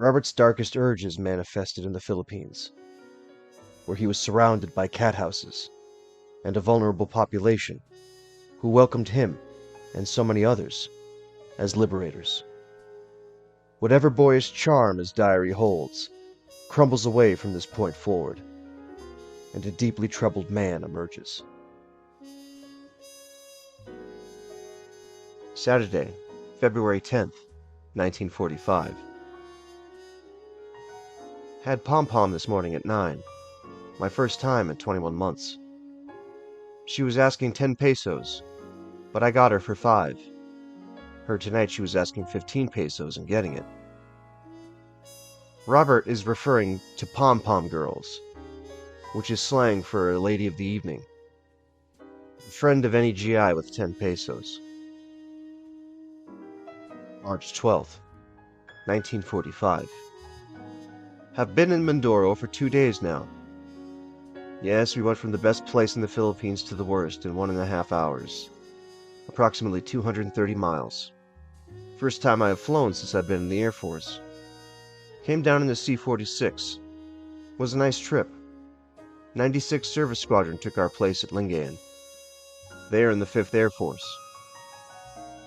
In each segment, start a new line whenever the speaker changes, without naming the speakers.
Robert's darkest urges manifested in the Philippines, where he was surrounded by cat houses and a vulnerable population who welcomed him and so many others as liberators. Whatever boyish charm his diary holds crumbles away from this point forward, and a deeply troubled man emerges. Saturday, February 10th, 1945. Had Pom-Pom this morning at 9, my first time in 21 months. She was asking 10 pesos, but I got her for 5. Heard tonight she was asking 15 pesos and getting it. Robert is referring to pom-pom girls, which is slang for a lady of the evening. A friend of any GI with 10 pesos. March 12th, 1945. Have been in Mindoro for 2 days now. Yes, we went from the best place in the Philippines to the worst in 1.5 hours. Approximately 230 miles. First time I have flown since I've been in the Air Force. Came down in the C-46. Was a nice trip. 96th Service Squadron took our place at Lingayen. They are in the 5th Air Force.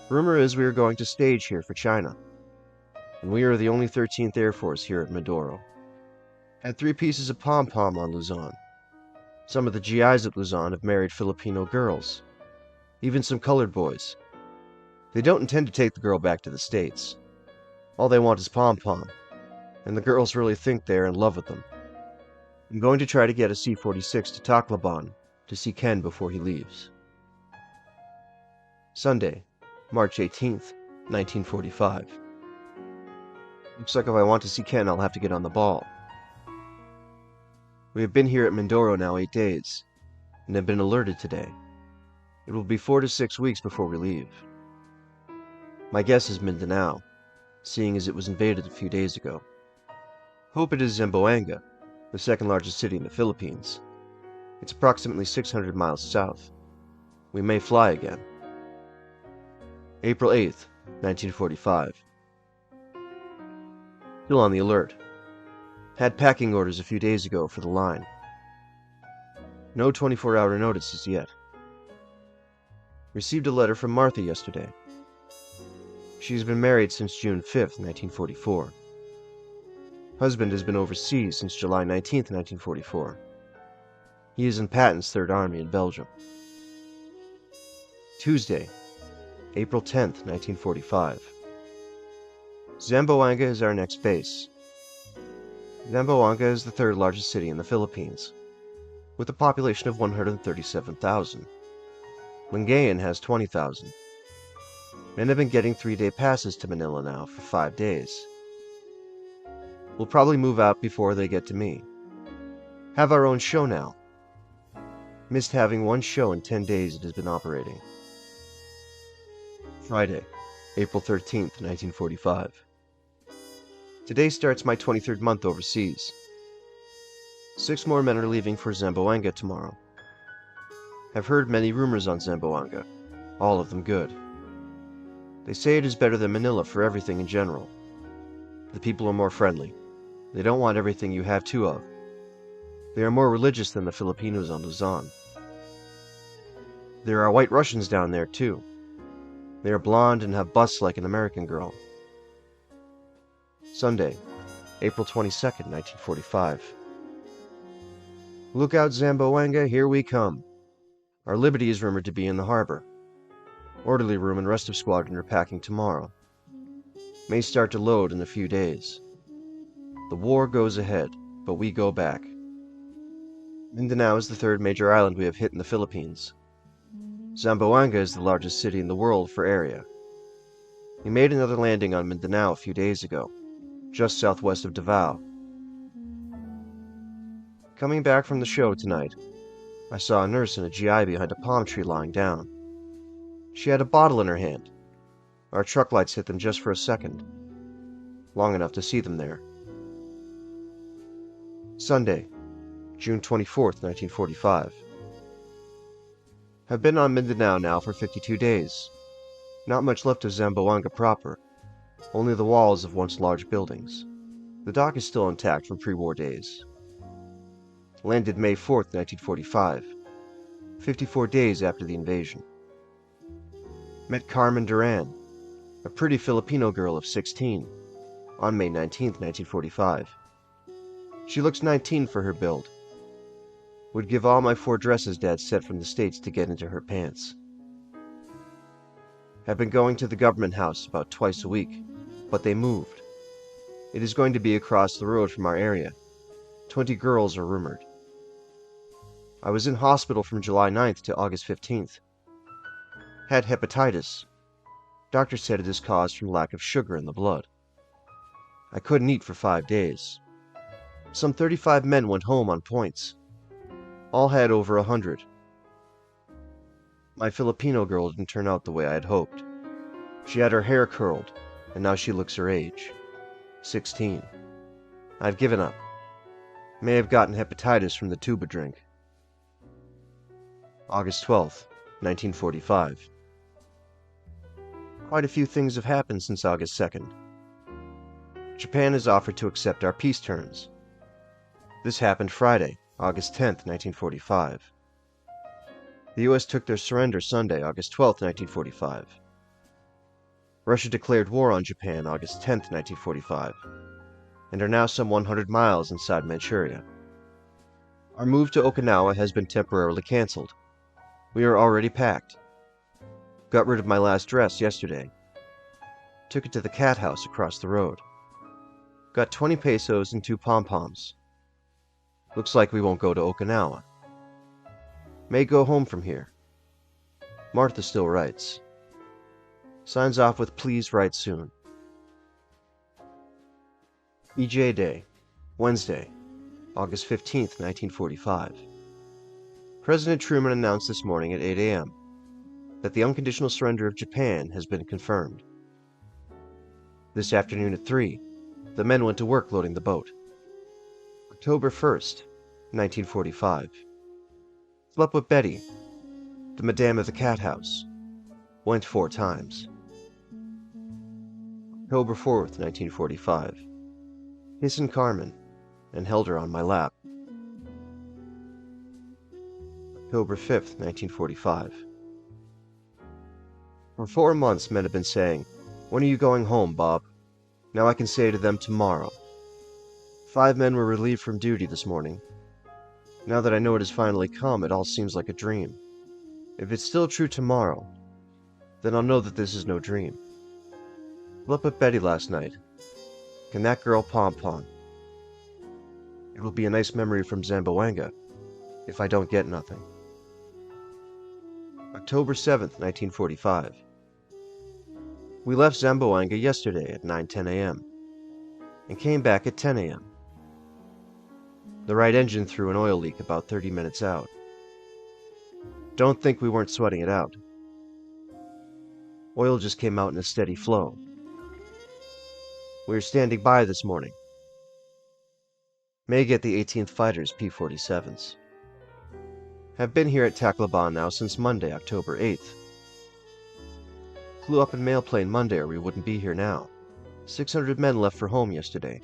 Rumor is we are going to stage here for China. And we are the only 13th Air Force here at Mindoro. Had 3 pieces of pom-pom on Luzon. Some of the GIs at Luzon have married Filipino girls. Even some colored boys. They don't intend to take the girl back to the States. All they want is pom-pom. And the girls really think they are in love with them. I'm going to try to get a C-46 to Tacloban to see Ken before he leaves. Sunday, March 18th, 1945. Looks like if I want to see Ken, I'll have to get on the ball. We have been here at Mindoro now 8 days, and have been alerted today. It will be 4 to 6 weeks before we leave. My guess is Mindanao, seeing as it was invaded a few days ago. Hope it is Zamboanga, the second largest city in the Philippines. It's approximately 600 miles south. We may fly again. April 8th, 1945. Still on the alert. Had packing orders a few days ago for the line. No 24-hour notices yet. Received a letter from Martha yesterday. She's been married since June 5th, 1944. Husband has been overseas since July 19th, 1944. He is in Patton's Third Army in Belgium. Tuesday, April 10th, 1945. Zamboanga is our next base. Zamboanga is the 3rd largest city in the Philippines, with a population of 137,000. Lingayen has 20,000. Men have been getting 3-day passes to Manila now for 5 days. We'll probably move out before they get to me. Have our own show now. Missed having 1 show in 10 days it has been operating. Friday, April 13th, 1945. Today starts my 23rd month overseas. 6 more men are leaving for Zamboanga tomorrow. Have heard many rumors on Zamboanga, all of them good. They say it is better than Manila for everything in general. The people are more friendly. They don't want everything you have 2 of. They are more religious than the Filipinos on Luzon. There are white Russians down there too. They are blonde and have busts like an American girl. Sunday, April 22nd, 1945. Look out, Zamboanga, here we come. Our Liberty is rumored to be in the harbor. Orderly room and rest of squadron are packing tomorrow. May start to load in a few days. The war goes ahead, but we go back. Mindanao is the 3rd major island we have hit in the Philippines. Zamboanga is the largest city in the world for area. We made another landing on Mindanao a few days ago, just southwest of Davao. Coming back from the show tonight, I saw a nurse and a GI behind a palm tree lying down. She had a bottle in her hand. Our truck lights hit them just for a second, long enough to see them there. Sunday, June 24th, 1945. Have been on Mindanao now for 52 days. Not much left of Zamboanga proper, only the walls of once large buildings. The dock is still intact from pre-war days. Landed May 4th, 1945, 54 days after the invasion. Met Carmen Duran, a pretty Filipino girl of 16, on May 19th, 1945. She looks 19 for her build. Would give all my 4 dresses Dad sent from the States to get into her pants. Have been going to the government house about twice a week, but they moved. It is going to be across the road from our area. 20 girls are rumored. I was in hospital from July 9th to August 15th. Had hepatitis. Doctor said it is caused from lack of sugar in the blood. I couldn't eat for 5 days. Some 35 men went home on points. All had over 100. My Filipino girl didn't turn out the way I had hoped. She had her hair curled, and now she looks her age. 16. I've given up. May have gotten hepatitis from the tuba drink. August 12th, 1945. Quite a few things have happened since August 2nd. Japan has offered to accept our peace terms. This happened Friday, August 10th, 1945. The U.S. took their surrender Sunday, August 12th, 1945. Russia declared war on Japan August 10th, 1945, and are now some 100 miles inside Manchuria. Our move to Okinawa has been temporarily canceled. We are already packed. Got rid of my last dress yesterday. Took it to the cat house across the road. Got 20 pesos and 2 pom-poms. Looks like we won't go to Okinawa. May go home from here. Martha still writes. Signs off with please write soon. EJ Day, Wednesday, August 15th, 1945. President Truman announced this morning at 8 a.m. that the unconditional surrender of Japan has been confirmed. This afternoon at 3, the men went to work loading the boat. October 1st, 1945. Slept with Betty, the madame of the cat house. Went 4 times. October 4th, 1945. Kissing Carmen, and held her on my lap. October 5th, 1945. For 4 months men have been saying, "When are you going home, Bob?" Now I can say to them tomorrow. 5 men were relieved from duty this morning. Now that I know it has finally come, it all seems like a dream. If it's still true tomorrow, then I'll know that this is no dream. Slept with Betty last night. Can that girl pom-pom? It will be a nice memory from Zamboanga, if I don't get nothing. October 7th, 1945. We left Zamboanga yesterday at 9:10 a.m. and came back at 10 a.m. The right engine threw an oil leak about 30 minutes out. Don't think we weren't sweating it out. Oil just came out in a steady flow. We were standing by this morning. May get the 18th Fighters P-47s. Have been here at Tacloban now since Monday, October 8th. Flew up in mail plane Monday or we wouldn't be here now. 600 men left for home yesterday.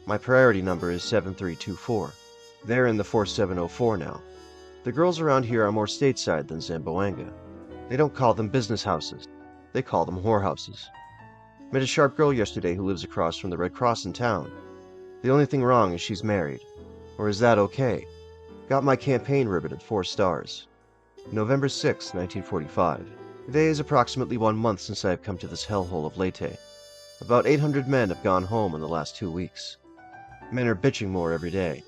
My priority number is 7324. They're in the 4704 now. The girls around here are more stateside than Zamboanga. They don't call them business houses. They call them whorehouses. Met a sharp girl yesterday who lives across from the Red Cross in town. The only thing wrong is she's married. Or is that okay? Got my campaign ribbon at 4 stars. November 6, 1945. Today is approximately 1 month since I have come to this hellhole of Leyte. About 800 men have gone home in the last 2 weeks. Men are bitching more every day.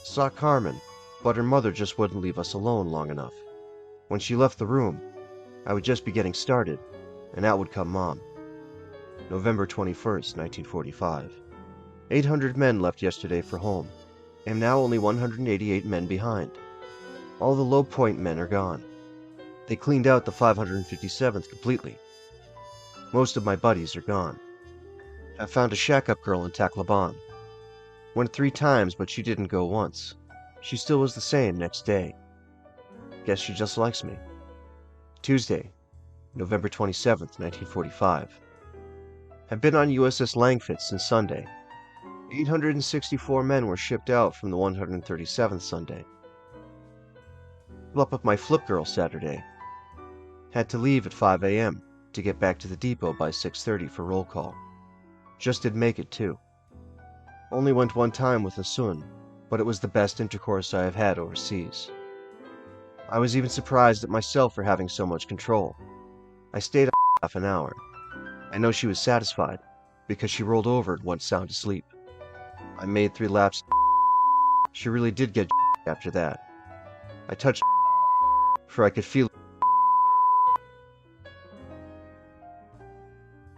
Saw Carmen, but her mother just wouldn't leave us alone long enough. When she left the room, I would just be getting started, and out would come Mom. November 21st, 1945. 800 men left yesterday for home. Am now only 188 men behind. All the low point men are gone. They cleaned out the 557th completely. Most of my buddies are gone. I found a shack-up girl in Tacloban. Went 3 times, but she didn't go once. She still was the same next day. Guess she just likes me. Tuesday, November 27th, 1945. Have been on USS Langford since Sunday. 864 men were shipped out from the 137th Sunday. Flew up with my flip girl Saturday. Had to leave at 5 a.m. to get back to the depot by 6:30 for roll call. Just did make it, too. Only went one time with Asun, but it was the best intercourse I have had overseas. I was even surprised at myself for having so much control. I stayed up half an hour. I know she was satisfied, because she rolled over and went sound asleep. I made 3 laps. She really did get after that. I touched for I could feel it.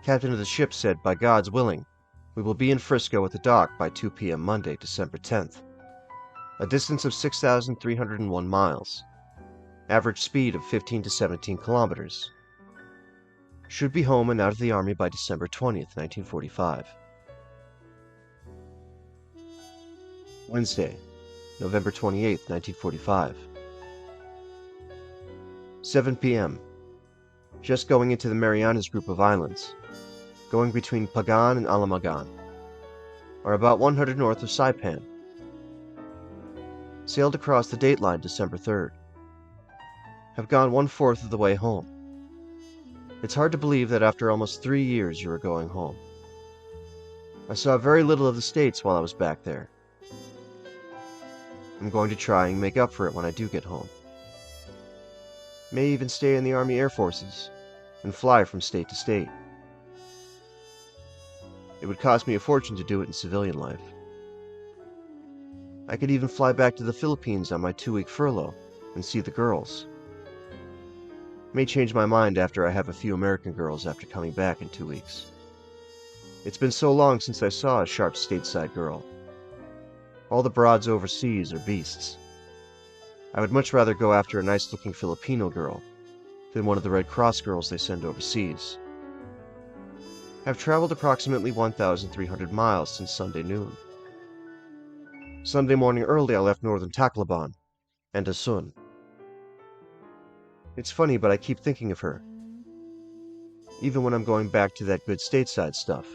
Captain of the ship said, "By God's willing, we will be in Frisco at the dock by 2 p.m. Monday, December 10th. A distance of 6,301 miles. Average speed of 15 to 17 kilometers. Should be home and out of the Army by December 20th, 1945. Wednesday, November 28th, 1945. 7 p.m. Just going into the Marianas group of islands, going between Pagan and Alamagan, are about 100 north of Saipan. Sailed across the dateline December 3rd. Have gone 1/4 of the way home. It's hard to believe that after almost 3 years you are going home. I saw very little of the States while I was back there. I'm going to try and make up for it when I do get home. May even stay in the Army Air Forces and fly from state to state. It would cost me a fortune to do it in civilian life. I could even fly back to the Philippines on my 2-week furlough and see the girls. May change my mind after I have a few American girls after coming back in 2 weeks. It's been so long since I saw a sharp stateside girl. All the broads overseas are beasts. I would much rather go after a nice-looking Filipino girl than one of the Red Cross girls they send overseas. Have traveled approximately 1,300 miles since Sunday noon. Sunday morning early I left northern Tacloban and Asun. It's funny, but I keep thinking of her, even when I'm going back to that good stateside stuff.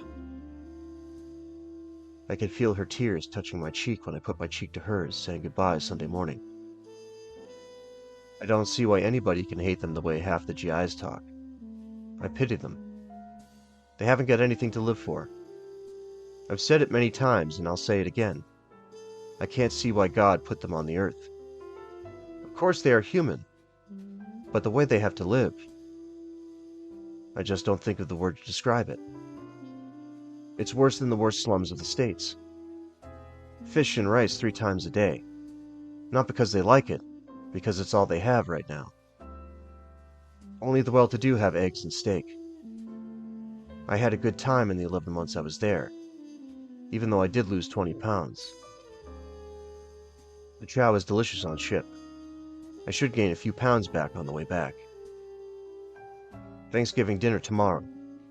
I can feel her tears touching my cheek when I put my cheek to hers, saying goodbye Sunday morning. I don't see why anybody can hate them the way half the GIs talk. I pity them. They haven't got anything to live for. I've said it many times, and I'll say it again. I can't see why God put them on the earth. Of course they are human, but the way they have to live, I just don't think of the word to describe it. It's worse than the worst slums of the States. Fish and rice 3 times a day. Not because they like it, because it's all they have right now. Only the well-to-do have eggs and steak. I had a good time in the 11 months I was there, even though I did lose 20 pounds. The chow is delicious on ship. I should gain a few pounds back on the way back. Thanksgiving dinner tomorrow,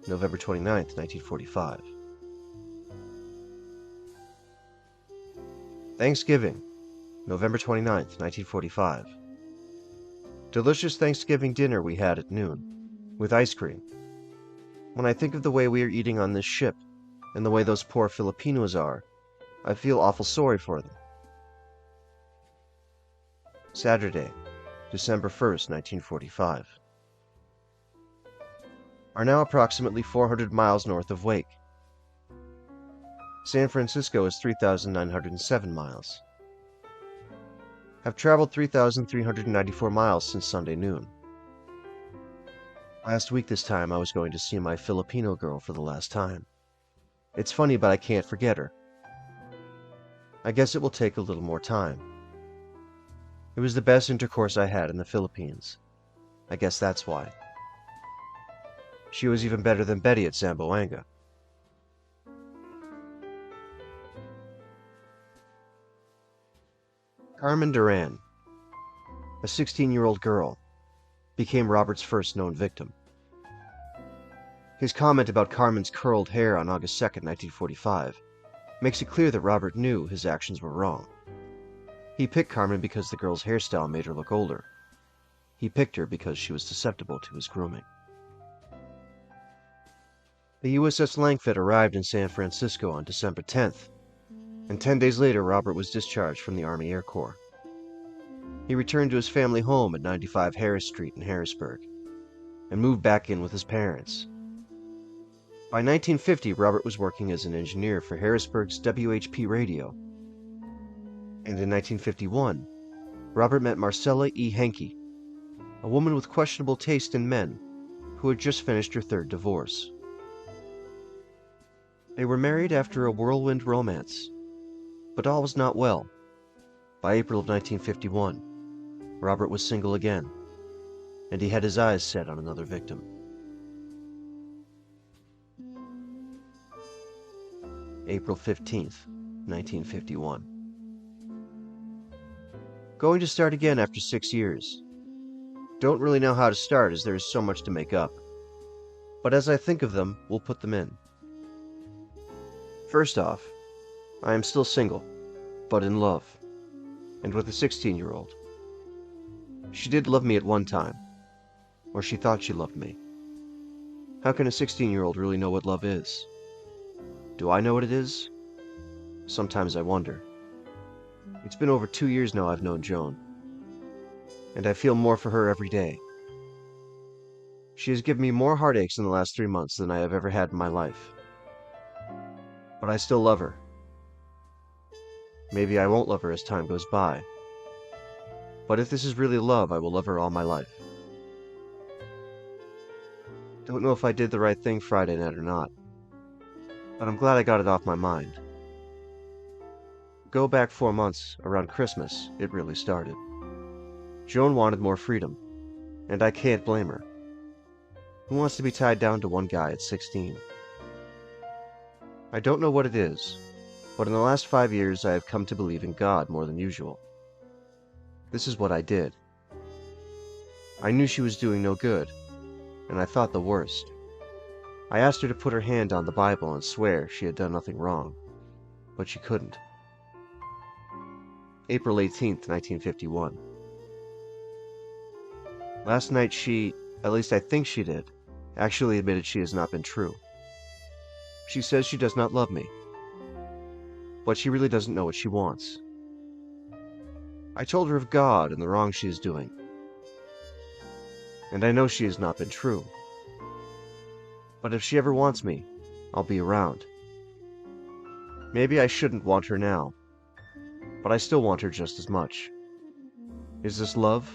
November 29th, 1945. Thanksgiving, November 29th, 1945. Delicious Thanksgiving dinner we had at noon, with ice cream. When I think of the way we are eating on this ship, and the way those poor Filipinos are, I feel awful sorry for them. Saturday, December 1st, 1945. Are now approximately 400 miles north of Wake. San Francisco is 3,907 miles. Have traveled 3,394 miles since Sunday noon. Last week this time I was going to see my Filipino girl for the last time. It's funny, but I can't forget her. I guess it will take a little more time. It was the best intercourse I had in the Philippines. I guess that's why. She was even better than Betty at Zamboanga. Carmen Duran, a 16-year-old girl, became Robert's first known victim. His comment about Carmen's curled hair on August 2nd, 1945, makes it clear that Robert knew his actions were wrong. He picked Carmen because the girl's hairstyle made her look older. He picked her because she was susceptible to his grooming. The USS Langford arrived in San Francisco on December 10th and 10 days later Robert was discharged from the Army Air Corps. He returned to his family home at 95 Harris Street in Harrisburg, and moved back in with his parents. By 1950, Robert was working as an engineer for Harrisburg's WHP radio. And in 1951, Robert met Marcella E. Henke, a woman with questionable taste in men who had just finished her third divorce. They were married after a whirlwind romance, but all was not well. By April of 1951, Robert was single again, and he had his eyes set on another victim. April 15th, 1951. Going to start again after 6 years. Don't really know how to start as there is so much to make up. But as I think of them, we'll put them in. First off, I am still single, but in love, and with a 16-year-old. She did love me at one time, or she thought she loved me. How can a 16-year-old really know what love is? Do I know what it is? Sometimes I wonder. It's been over 2 years now I've known Joan, and I feel more for her every day. She has given me more heartaches in the last 3 months than I have ever had in my life. But I still love her. Maybe I won't love her as time goes by. But if this is really love, I will love her all my life. Don't know if I did the right thing Friday night or not, but I'm glad I got it off my mind. Go back 4 months, around Christmas, it really started. Joan wanted more freedom, and I can't blame her. Who wants to be tied down to one guy at 16? I don't know what it is, but in the last 5 years I have come to believe in God more than usual. This is what I did. I knew she was doing no good, and I thought the worst. I asked her to put her hand on the Bible and swear she had done nothing wrong, but she couldn't. April 18th, 1951. Last night she, at least I think she did, actually admitted she has not been true. She says she does not love me, but she really doesn't know what she wants. I told her of God and the wrong she is doing, and I know she has not been true. But if she ever wants me, I'll be around. Maybe I shouldn't want her now, but I still want her just as much. Is this love?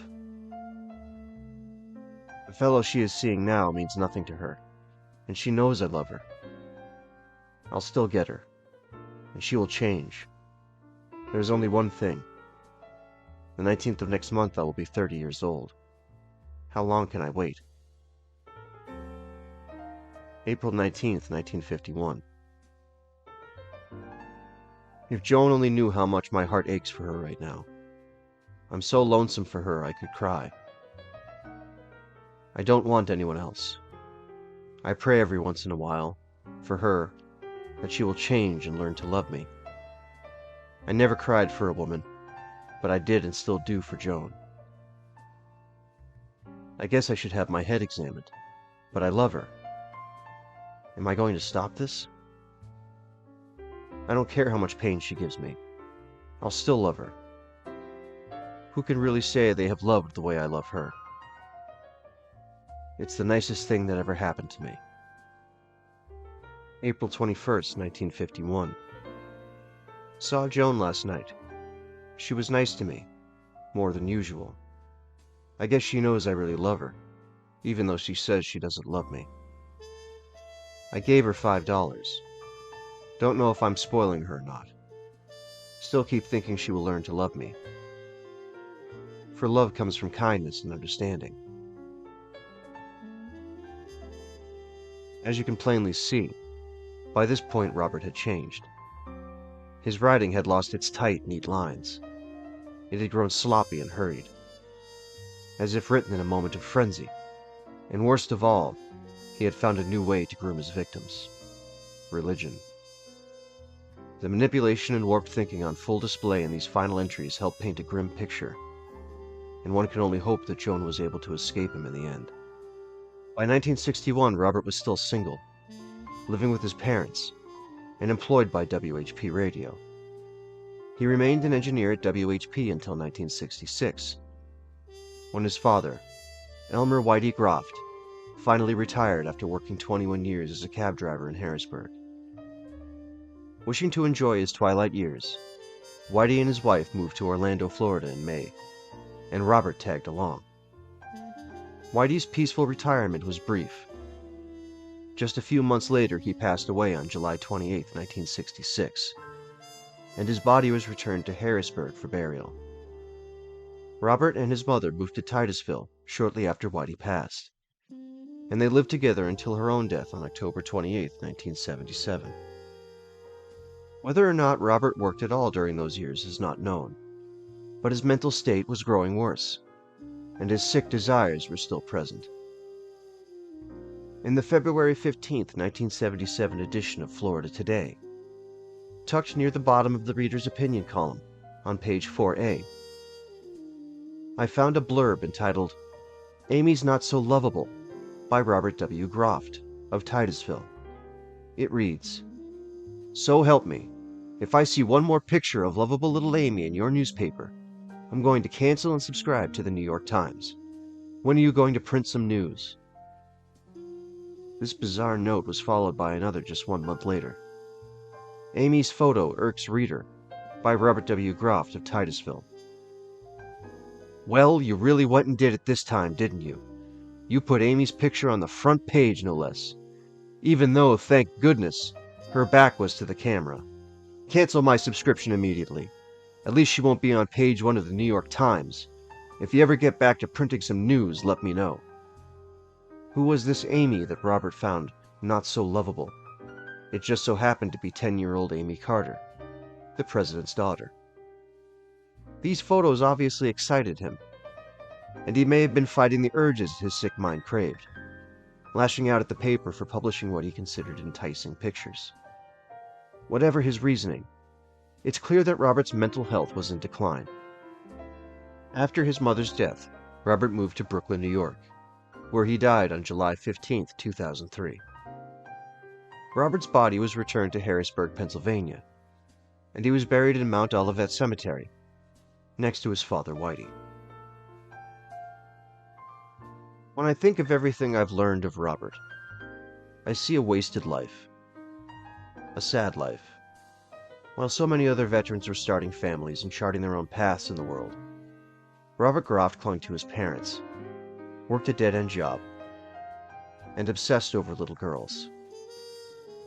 The fellow she is seeing now means nothing to her, and she knows I love her. I'll still get her, and she will change. There's only one thing. The 19th of next month I will be 30 years old. How long can I wait? April 19th, 1951. If Joan only knew how much my heart aches for her right now. I'm so lonesome for her I could cry. I don't want anyone else. I pray every once in a while, for her, that she will change and learn to love me. I never cried for a woman, but I did and still do for Joan. I guess I should have my head examined, but I love her. Am I going to stop this? I don't care how much pain she gives me. I'll still love her. Who can really say they have loved the way I love her? It's the nicest thing that ever happened to me. April 21st, 1951. Saw Joan last night. She was nice to me, more than usual. I guess she knows I really love her, even though she says she doesn't love me. I gave her $5. Don't know if I'm spoiling her or not. Still keep thinking she will learn to love me. For love comes from kindness and understanding. As you can plainly see, by this point Robert had changed. His writing had lost its tight, neat lines. It had grown sloppy and hurried, as if written in a moment of frenzy. And worst of all, he had found a new way to groom his victims. Religion. The manipulation and warped thinking on full display in these final entries helped paint a grim picture, and one can only hope that Joan was able to escape him in the end. By 1961, Robert was still single, living with his parents, and employed by WHP Radio. He remained an engineer at WHP until 1966, when his father, Elmer Whitey Groft, finally retired after working 21 years as a cab driver in Harrisburg. Wishing to enjoy his twilight years, Whitey and his wife moved to Orlando, Florida in May, and Robert tagged along. Whitey's peaceful retirement was brief. Just a few months later, he passed away on July 28, 1966, and his body was returned to Harrisburg for burial. Robert and his mother moved to Titusville shortly after Whitey passed, and they lived together until her own death on October 28, 1977. Whether or not Robert worked at all during those years is not known, but his mental state was growing worse, and his sick desires were still present. In the February 15, 1977 edition of Florida Today, tucked near the bottom of the reader's opinion column on page 4A, I found a blurb entitled, "Amy's Not So Lovable," by Robert W. Groft of Titusville. It reads, "So help me, if I see one more picture of lovable little Amy in your newspaper, I'm going to cancel and subscribe to the New York Times. When are you going to print some news?" This bizarre note was followed by another just 1 month later. "Amy's Photo Irks Reader," by Robert W. Groft of Titusville. "Well, you really went and did it this time, didn't you? You put Amy's picture on the front page, no less. Even though, thank goodness, her back was to the camera. Cancel my subscription immediately. At least she won't be on page 1 of the New York Times. If you ever get back to printing some news, let me know." Who was this Amy that Robert found not so lovable? It just so happened to be 10-year-old Amy Carter, the president's daughter. These photos obviously excited him, and he may have been fighting the urges his sick mind craved, lashing out at the paper for publishing what he considered enticing pictures. Whatever his reasoning, it's clear that Robert's mental health was in decline. After his mother's death, Robert moved to Brooklyn, New York, where he died on July 15, 2003. Robert's body was returned to Harrisburg, Pennsylvania, and he was buried in Mount Olivet Cemetery, next to his father Whitey. When I think of everything I've learned of Robert, I see a wasted life, a sad life. While so many other veterans were starting families and charting their own paths in the world, Robert Groft clung to his parents, worked a dead-end job, and obsessed over little girls.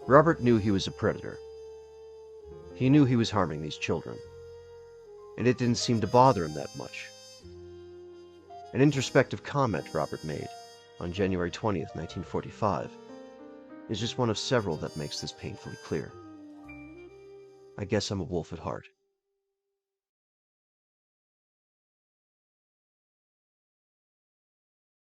Robert knew he was a predator. He knew he was harming these children, and it didn't seem to bother him that much. An introspective comment Robert made on January 20th, 1945, is just one of several that makes this painfully clear. "I guess I'm a wolf at heart."